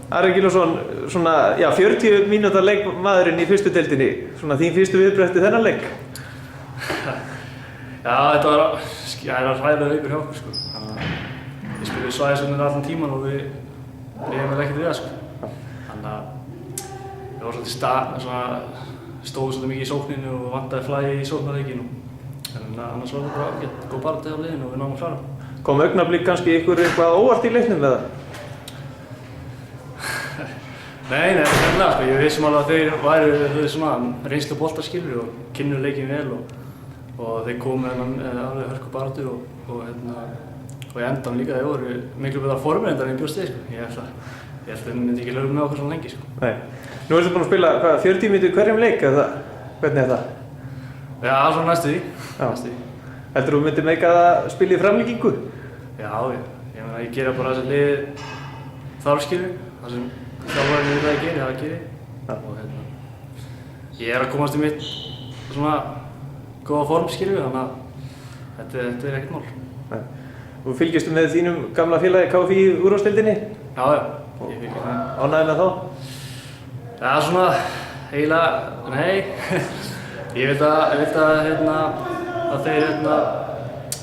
Ari Gylfason, svona, já, 40 mínúta leikmaðurinn í fyrstu deildinni, svona þín fyrstu viðbrögð eftir þennan leik? Já, þetta var hræðilegur leikur hjá okkur, sko. Þannig að við spilum svæðisvörnir allan tíman og við reyðum vel ekkert við það, sko. Þannig að við vorum stóðum svolítið mikið í sókninu og vantaði flæði í sóknarleikinn. En annars var það bara góð baráttu á liðinu og við náðum að klára. Kom augnablik kannski ykkur eitthvað óvart í leiknum með það? Nei, nefnilega, sko. Ég vissum alveg að þeir væru svona reynslu boltaskilur og kynnu leikinn vel og þeir komu með þennan alveg hörku baráttu og í endan líka þeir voru miklu betra formreyndar en ég bjóst við, sko. Ég held að þeir myndi ekki lögum með okkur svona lengi, sko. Nei. Nú ertu búinn að spila, 40 mínútur hverjum leik eða hvernig er það? Já, svona næstu því. Já. Heldur þú myndir meika að spila í framlíkingu? Já, ég meina, ég gera bara það sem liðið þarf, skilur, það sem þjálfarinn vil að ég geri, það geri ég. Og ég að komast í mitt svona góða form, skilur, þannig að þetta ekkert mál. Nei. Þú fylgistu með þínum gamla félagi KFÍ í úrvalsdeildinni? Já, ég fylgist með. Ánægður með þá? Já, svona, eiginlega, nei. Ég veit að þeir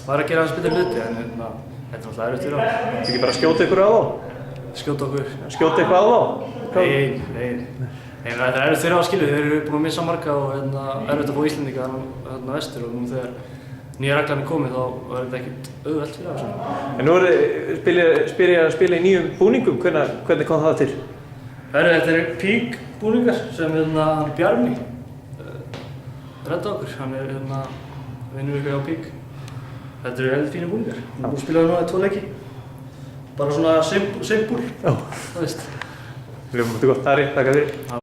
væri að gera aðeins betur hluti, en þetta er náttúrulega erfitt fyrir á. Þú ekki bara skjóta ykkur á þá? Skjóta okkur. Skjóta eitthvað á þá? Nei. Þetta er erfitt fyrir á, skilur. Þeir eru búin að missa marga og erfitt að fá Íslendinga þarna vestur og nú þegar nýja reglan er komið þá er þetta ekkert auðvelt fyrir á. En nú spyr ég að spila í nýjum búningum, hvernig kom það til? Þetta er Peak búningar sem Bjarmi redda okkur, hann er vinnur ykkur á Peak. Þetta eru heldur fínir búningar. Við erum búin að spila það núna 2 leiki. Bara svona simpúl, Já. það veist. Hljómar þetta gott, Ari, þakka fyrir.